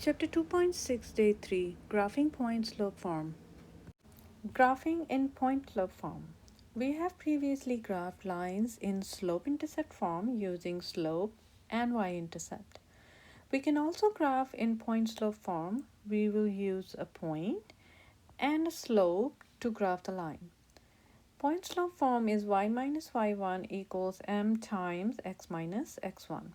Chapter 2.6, Day 3, Graphing Point Slope Form. Graphing in point slope form. We have previously graphed lines in slope-intercept form using slope and y-intercept. We can also graph in point slope form. We will use a point and a slope to graph the line. Point slope form is y minus y1 equals m times x minus x1.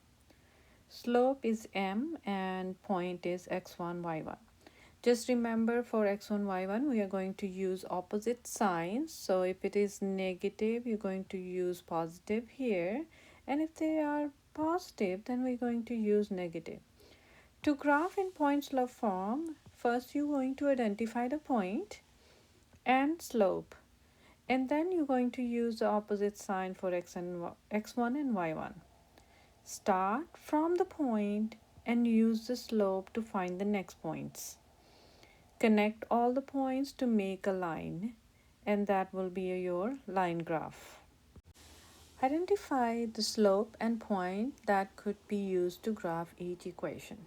Slope is m and point is x1, y1. Just remember for x1, y1, we are going to use opposite signs. So if it is negative, you're going to use positive here. And if they are positive, then we're going to use negative. To graph in point slope form, first you're going to identify the point and slope. And then you're going to use the opposite sign for x1 and y1. Start from the point and use the slope to find the next points. Connect all the points to make a line, and that will be your line graph. Identify the slope and point that could be used to graph each equation.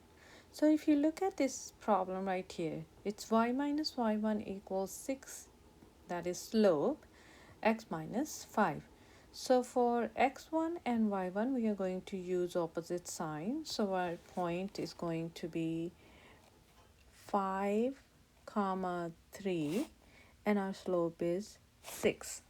So if you look at this problem right here, it's y minus y1 equals 6, that is slope, x minus 5. So for x1 and y1, we are going to use opposite signs. So our point is going to be 5, 3, and our slope is 6.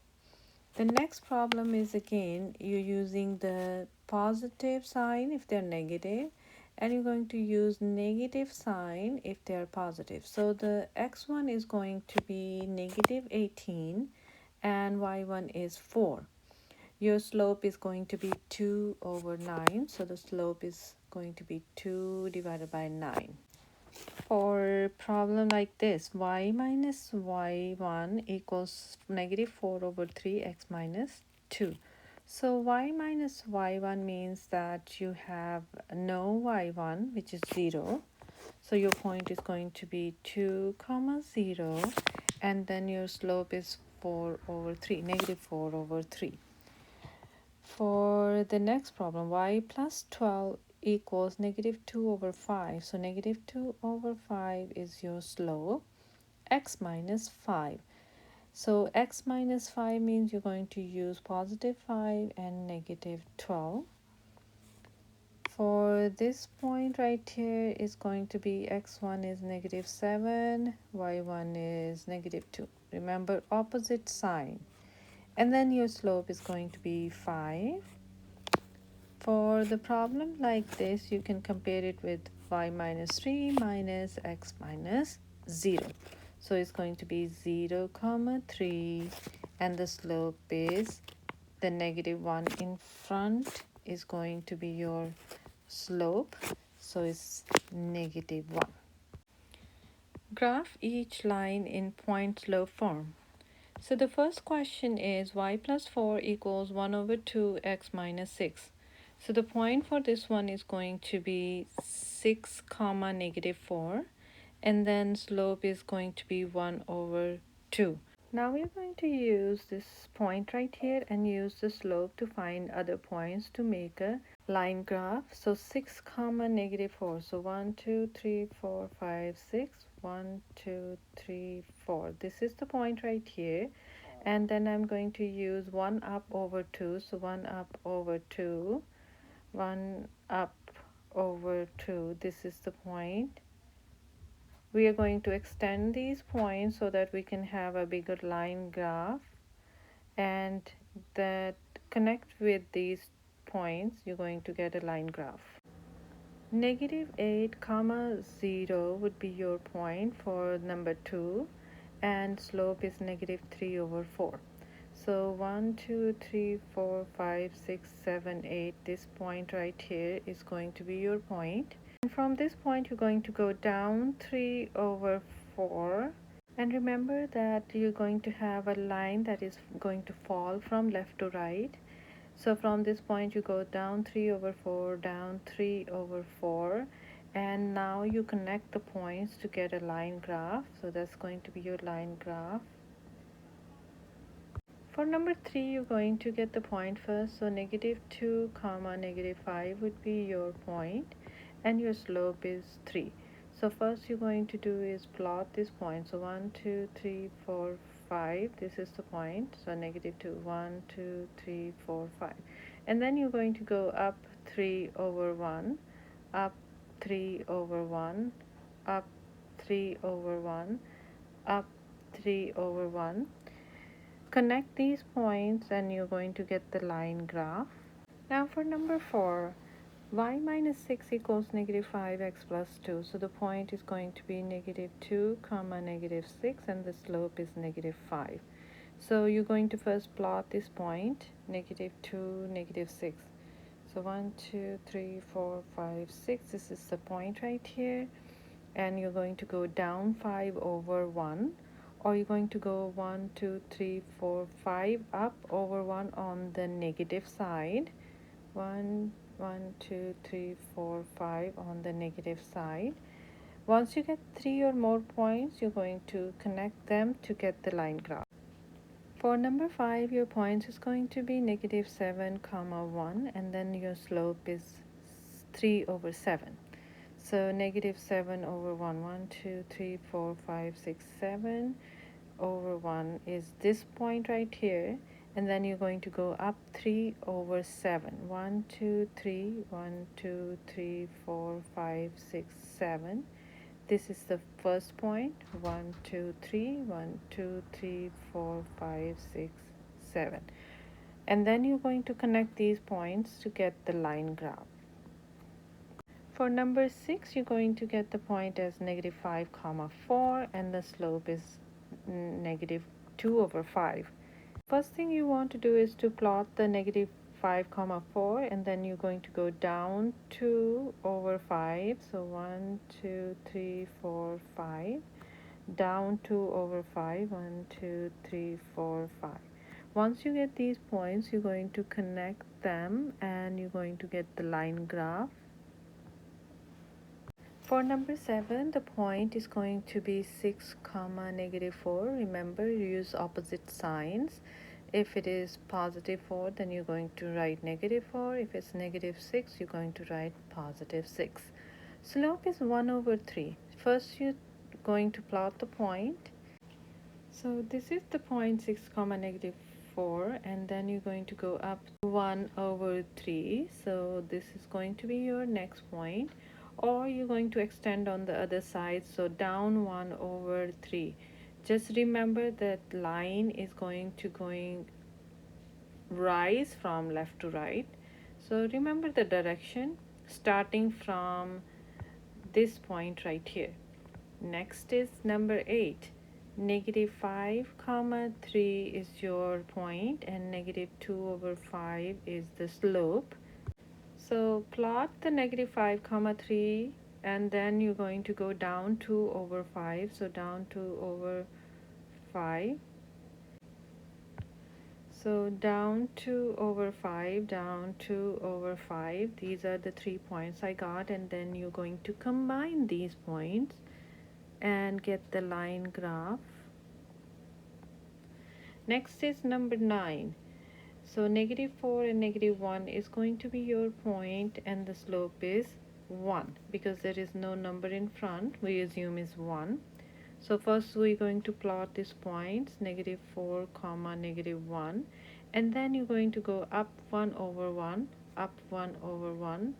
The next problem is again you're using the positive sign if they're negative, and you're going to use negative sign if they're positive. So the x1 is going to be negative 18 and y1 is 4. Your slope is going to be 2 over 9, so the slope is going to be 2 divided by 9. For problem like this, y minus y1 equals negative 4 over 3x minus 2. So y minus y1 means that you have no y1, which is 0. So your point is going to be 2, 0, and then your slope is 4 over 3, negative 4 over 3. For the next problem, y plus 12 equals negative 2 over 5. So negative 2 over 5 is your slope, x minus 5. So x minus 5 means you're going to use positive 5 and negative 12. For this point right here is going to be x1 is negative 7, y1 is negative 2. Remember opposite sign. And then your slope is going to be 5. For the problem like this, you can compare it with y minus 3 minus x minus 0. So it's going to be 0, 3, and the slope is the negative 1 in front is going to be your slope. So it's negative 1. Graph each line in point slope form. So the first question is y plus 4 equals 1 over 2 x minus 6. So the point for this one is going to be 6 comma negative 4, and then slope is going to be 1 over 2. Now we're going to use this point right here and use the slope to find other points to make a line graph. So 6 comma negative 4. So 1, 2, 3, 4, 5, 6. 1, 2, 3, 4. This is the point right here. And then I'm going to use 1 up over 2. So 1 up over 2. 1 up over 2. This is the point. We are going to extend these points so that we can have a bigger line graph, and that connect with these points, you're going to get a line graph. Negative 8 comma 0 would be your point for number 2, and slope is negative 3 over 4. So 1, 2, 3, 4, 5, 6, 7, 8. This point right here is going to be your point. And from this point, you're going to go down 3 over 4. And remember that you're going to have a line that is going to fall from left to right. So from this point, you go down 3 over 4, down 3 over 4. And now you connect the points to get a line graph. So that's going to be your line graph. For number 3, you're going to get the point first. So negative 2 comma negative 5 would be your point, and your slope is 3. So first you're going to do is plot this point. So 1, 2, 3, 4, 5. This is the point. So -2, 1, 2, 3, 4, 5. And then you're going to go up 3 over 1, up 3 over 1, up 3 over 1, up 3 over 1. Connect these points and you're going to get the line graph. Now for number 4, y minus 6 equals -5x plus 2. So the point is going to be -2 comma -6 and the slope is -5. So you're going to first plot this point, -2, -6. So 1, 2, 3, 4, 5, 6. This is the point right here. And you're going to go down 5 over 1, or you're going to go 1, 2, 3, 4, 5 up over 1 on the negative side. 1, 1, 2, 3, 4, 5 on the negative side. Once you get 3 or more points, you're going to connect them to get the line graph. For number 5, your points is going to be -7 comma 1, and then your slope is 3 over 7. So -7 over 1, 1, 2, 3, 4, 5, 6, 7 over 1 is this point right here, and then you're going to go up 3 over 7. 1, 2, 3, 1, 2, 3, 4, 5, 6, 7. This is the first point. 1, 2, 3, 1, 2, 3, 4, 5, 6, 7. And then you're going to connect these points to get the line graph. For number 6, you're going to get the point as -5 comma 4, and the slope is -2 over 5. First thing you want to do is to plot the -5 comma 4, and then you're going to go down 2 over 5. So 1, 2, 3, 4, 5. Down 2 over 5. 1, 2, 3, 4, 5. Once you get these points, you're going to connect them and you're going to get the line graph. For number 7, the point is going to be 6 comma -4. Remember, use opposite signs. If it is +4, then you're going to write -4. If it's -6, you're going to write +6. Slope is 1 over 3. First, you're going to plot the point. So this is the point 6 comma -4, and then you're going to go up 1 over 3. So this is going to be your next point, or you're going to extend on the other side, so down 1 over 3. Just remember that line is going to rise from left to right. So remember the direction starting from this point right here. Next is number 8. -5 comma 3 is your point, and -2 over 5 is the slope. So plot the -5 comma 3, and then you're going to go down 2 over 5. So down 2 over 5. So down 2 over 5, down 2 over 5. These are the 3 points I got, and then you're going to combine these points and get the line graph. Next is number 9. So -4 and -1 is going to be your point, and the slope is 1. Because there is no number in front, we assume is 1. So first we're going to plot these points, -4 comma -1, and then you're going to go up 1 over 1, up 1 over 1,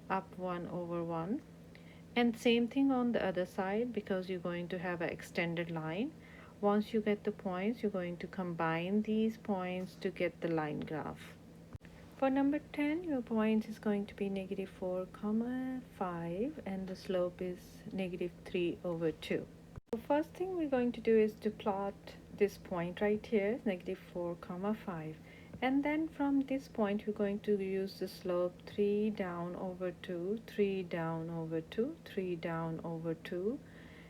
up 1 over 1. And same thing on the other side, because you're going to have an extended line. Once you get the points, you're going to combine these points to get the line graph. For number 10, your point is going to be -4 comma 5, and the slope is -3 over 2. The first thing we're going to do is to plot this point right here, -4 comma 5. And then from this point, we're going to use the slope 3 down over 2, 3 down over 2, 3 down over 2.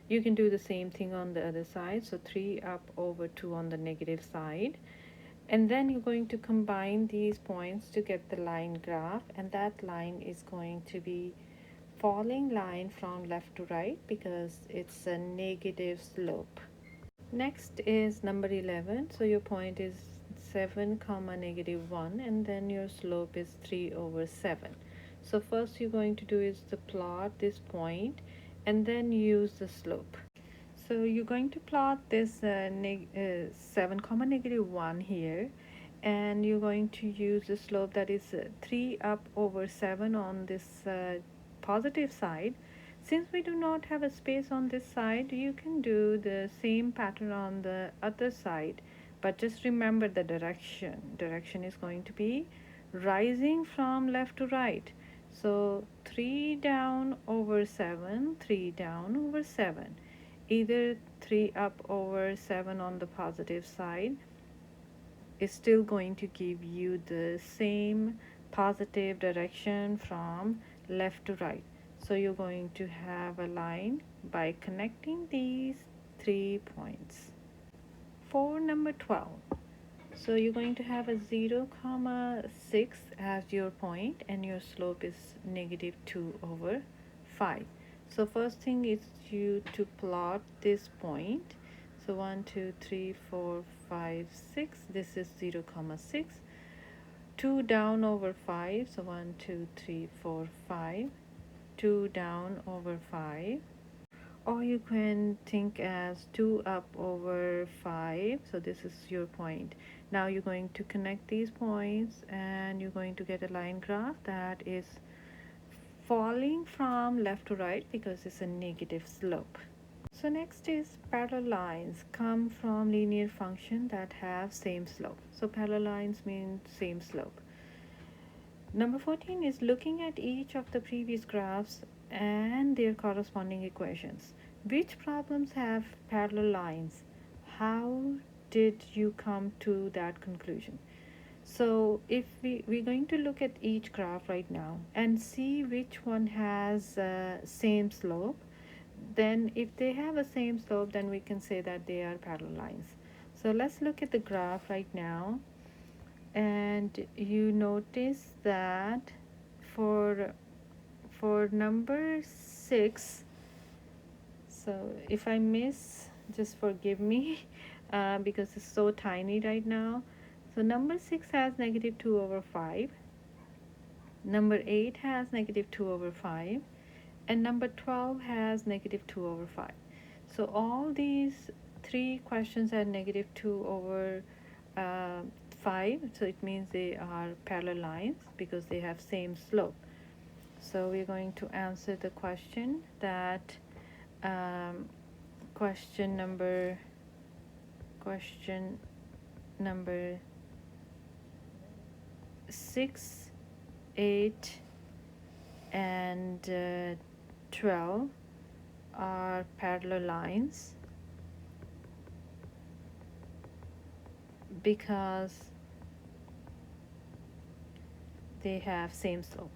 You can do the same thing on the other side. So 3 up over 2 on the negative side. And then you're going to combine these points to get the line graph. And that line is going to be falling line from left to right because it's a negative slope. Next is number 11. So your point is 7 comma -1, and then your slope is 3 over 7. So first you're going to do is to plot this point, and then use the slope. So you're going to plot this 7 comma negative 1 here, and you're going to use the slope that is 3 up over 7 on this positive side. Since we do not have a space on this side, you can do the same pattern on the other side, but just remember the direction. Direction is going to be rising from left to right. So 3 down over 7, 3 down over 7. Either 3 up over 7 on the positive side is still going to give you the same positive direction from left to right. So you're going to have a line by connecting these 3 points. For number 12, so you're going to have a 0 comma 6 as your point, and your slope is negative 2 over 5. So first thing is you to plot this point. So 1 2 3 4 5 6, this is 0 comma 6. 2 down over 5, so 1 2 3 4 5. 2 down over 5, or you can think as 2 up over 5. So this is your point. Now you're going to connect these points, and you're going to get a line graph that is falling from left to right because it's a negative slope. So next is parallel lines come from linear function that have same slope. So parallel lines mean same slope. Number 14 is looking at each of the previous graphs and their corresponding equations. Which problems have parallel lines? How did you come to that conclusion? So if we're going to look at each graph right now and see which one has same slope, then if they have a same slope, then we can say that they are parallel lines. So let's look at the graph right now, and you notice that for number 6, so if I miss, just forgive me, because it's so tiny right now. So number 6 has negative 2 over 5, number 8 has negative 2 over 5, and number 12 has negative 2 over 5. So all these 3 questions are negative 2 over 5, so it means they are parallel lines because they have same slope. So we're going to answer the question that question number 6, 8, and 12 are parallel lines because they have same slope.